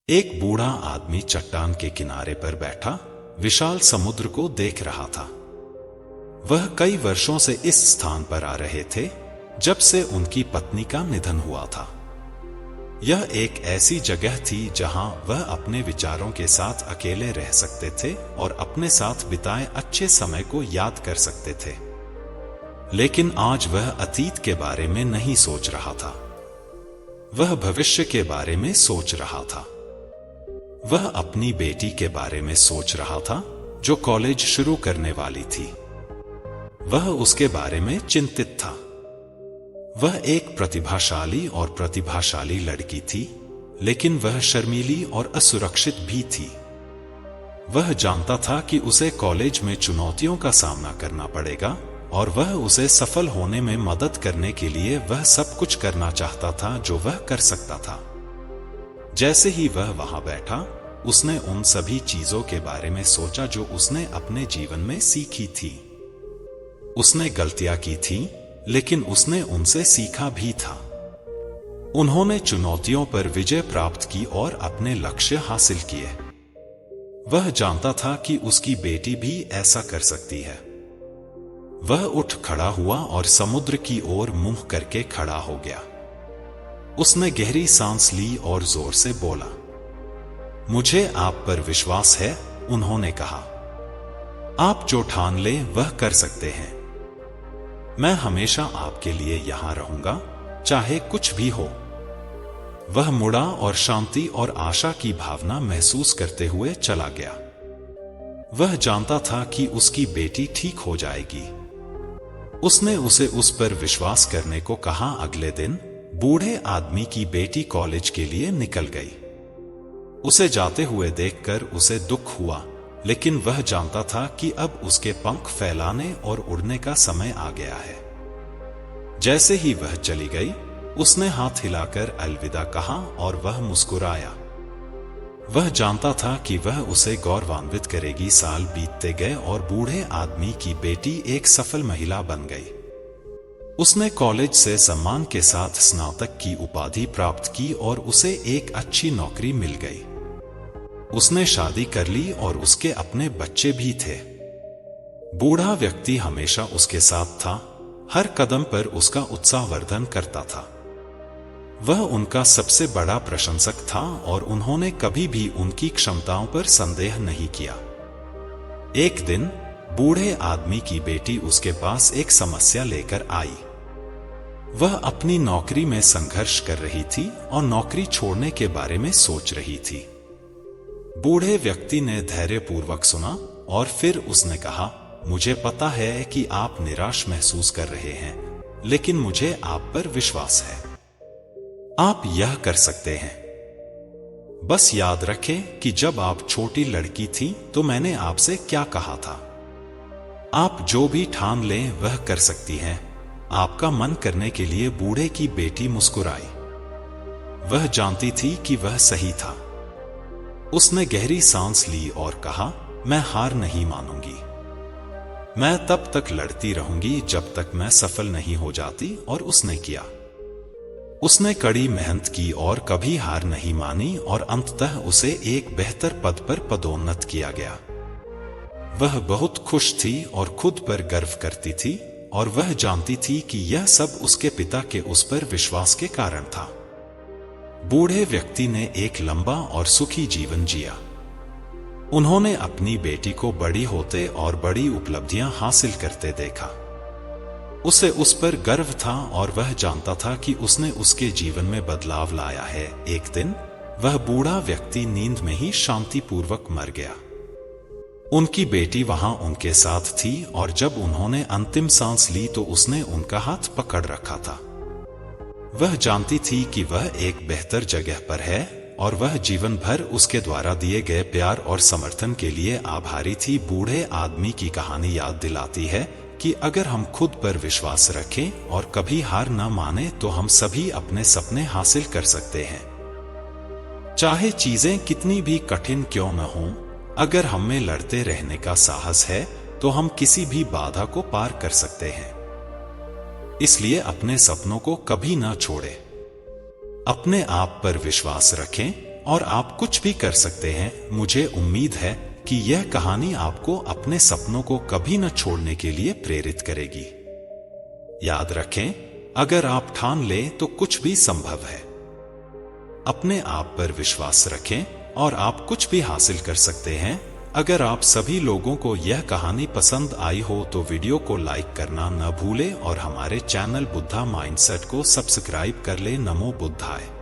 एक बूढ़ा आदमी चट्टान के किनारे पर बैठा विशाल समुद्र को देख रहा था। वह कई वर्षों से इस स्थान पर आ रहे थे जब से उनकी पत्नी का निधन हुआ था। यह एक ऐसी जगह थी जहां वह अपने विचारों के साथ अकेले रह सकते थे और अपने साथ बिताए अच्छे समय को याद कर सकते थे। लेकिन आज वह अतीत के बारे में नहीं सोच रहा था, वह भविष्य के बारे में सोच रहा था। वह अपनी बेटी के बारे में सोच रहा था जो कॉलेज शुरू करने वाली थी। वह उसके बारे में चिंतित था। वह एक प्रतिभाशाली लड़की थी, लेकिन वह शर्मीली और असुरक्षित भी थी। वह जानता था कि उसे कॉलेज में चुनौतियों का सामना करना पड़ेगा और वह उसे सफल होने में मदद करने के लिए वह सब कुछ करना चाहता था जो वह कर सकता था। जैसे ही वह वहां बैठा, उसने उन सभी चीजों के बारे में सोचा जो उसने अपने जीवन में सीखी थी। उसने गलतियां की थी, लेकिन उसने उनसे सीखा भी था। उन्होंने चुनौतियों पर विजय प्राप्त की और अपने लक्ष्य हासिल किए। वह जानता था कि उसकी बेटी भी ऐसा कर सकती है। वह उठ खड़ा हुआ और समुद्र की ओर मुंह करके खड़ा हो गया। उसने गहरी सांस ली और जोर से बोला, मुझे आप पर विश्वास है, उन्होंने कहा। आप जो ठान ले वह कर सकते हैं। मैं हमेशा आपके लिए यहां रहूंगा, चाहे कुछ भी हो। वह मुड़ा और शांति और आशा की भावना महसूस करते हुए चला गया। वह जानता था कि उसकी बेटी ठीक हो जाएगी। उसने उसे उस पर विश्वास करने को कहा। अगले दिन बूढ़े आदमी की बेटी कॉलेज के लिए निकल गई। उसे जाते हुए देखकर उसे दुख हुआ, लेकिन वह जानता था कि अब उसके पंख फैलाने और उड़ने का समय आ गया है। जैसे ही वह चली गई, उसने हाथ हिलाकर अलविदा कहा और वह मुस्कुराया। वह जानता था कि वह उसे गौरवान्वित करेगी। साल बीतते गए और बूढ़े आदमी की बेटी एक सफल महिला बन गई। उसने कॉलेज से सम्मान के साथ स्नातक की उपाधि प्राप्त की और उसे एक अच्छी नौकरी मिल गई। उसने शादी कर ली और उसके अपने बच्चे भी थे। बूढ़ा व्यक्ति हमेशा उसके साथ था, हर कदम पर उसका उत्साहवर्धन करता था। वह उनका सबसे बड़ा प्रशंसक था और उन्होंने कभी भी उनकी क्षमताओं पर संदेह नहीं किया। एक दिन बूढ़े आदमी की बेटी उसके पास एक समस्या लेकर आई। वह अपनी नौकरी में संघर्ष कर रही थी और नौकरी छोड़ने के बारे में सोच रही थी। बूढ़े व्यक्ति ने धैर्यपूर्वक सुना और फिर उसने कहा, मुझे पता है कि आप निराश महसूस कर रहे हैं, लेकिन मुझे आप पर विश्वास है। आप यह कर सकते हैं। बस याद रखें कि जब आप छोटी लड़की थी तो मैंने आपसे क्या कहा था। आप जो भी ठान लें वह कर सकती हैं। आपका मन करने के लिए बूढ़े की बेटी मुस्कुराई। वह जानती थी कि वह सही था। उसने गहरी सांस ली और कहा, मैं हार नहीं मानूंगी। मैं तब तक लड़ती रहूंगी जब तक मैं सफल नहीं हो जाती। और उसने किया। उसने कड़ी मेहनत की और कभी हार नहीं मानी और अंततः उसे एक बेहतर पद पर पदोन्नत किया गया। वह बहुत खुश थी और खुद पर गर्व करती थी और वह जानती थी कि यह सब उसके पिता के उस पर विश्वास के कारण था। बूढ़े व्यक्ति ने एक लंबा और सुखी जीवन जिया। उन्होंने अपनी बेटी को बड़ी होते और बड़ी उपलब्धियां हासिल करते देखा। उसे उस पर गर्व था और वह जानता था कि उसने उसके जीवन में बदलाव लाया है। एक दिन वह बूढ़ा व्यक्ति नींद में ही शांतिपूर्वक मर गया। उनकी बेटी वहां उनके साथ थी और जब उन्होंने अंतिम सांस ली तो उसने उनका हाथ पकड़ रखा था। वह जानती थी कि वह एक बेहतर जगह पर है और वह जीवन भर उसके द्वारा दिए गए प्यार और समर्थन के लिए आभारी थी। बूढ़े आदमी की कहानी याद दिलाती है कि अगर हम खुद पर विश्वास रखें और कभी हार न माने तो हम सभी अपने सपने हासिल कर सकते हैं। चाहे चीजें कितनी भी कठिन क्यों न हों, अगर हम में लड़ते रहने का साहस है तो हम किसी भी बाधा को पार कर सकते हैं। इसलिए अपने सपनों को कभी ना छोड़ें। अपने आप पर विश्वास रखें और आप कुछ भी कर सकते हैं। मुझे उम्मीद है कि यह कहानी आपको अपने सपनों को कभी न छोड़ने के लिए प्रेरित करेगी। याद रखें, अगर आप ठान लें तो कुछ भी संभव है। अपने आप पर विश्वास रखें और आप कुछ भी हासिल कर सकते हैं। अगर आप सभी लोगों को यह कहानी पसंद आई हो तो वीडियो को लाइक करना न भूलें और हमारे चैनल बुद्धा माइंडसेट को सब्सक्राइब कर ले। नमो बुद्धाय।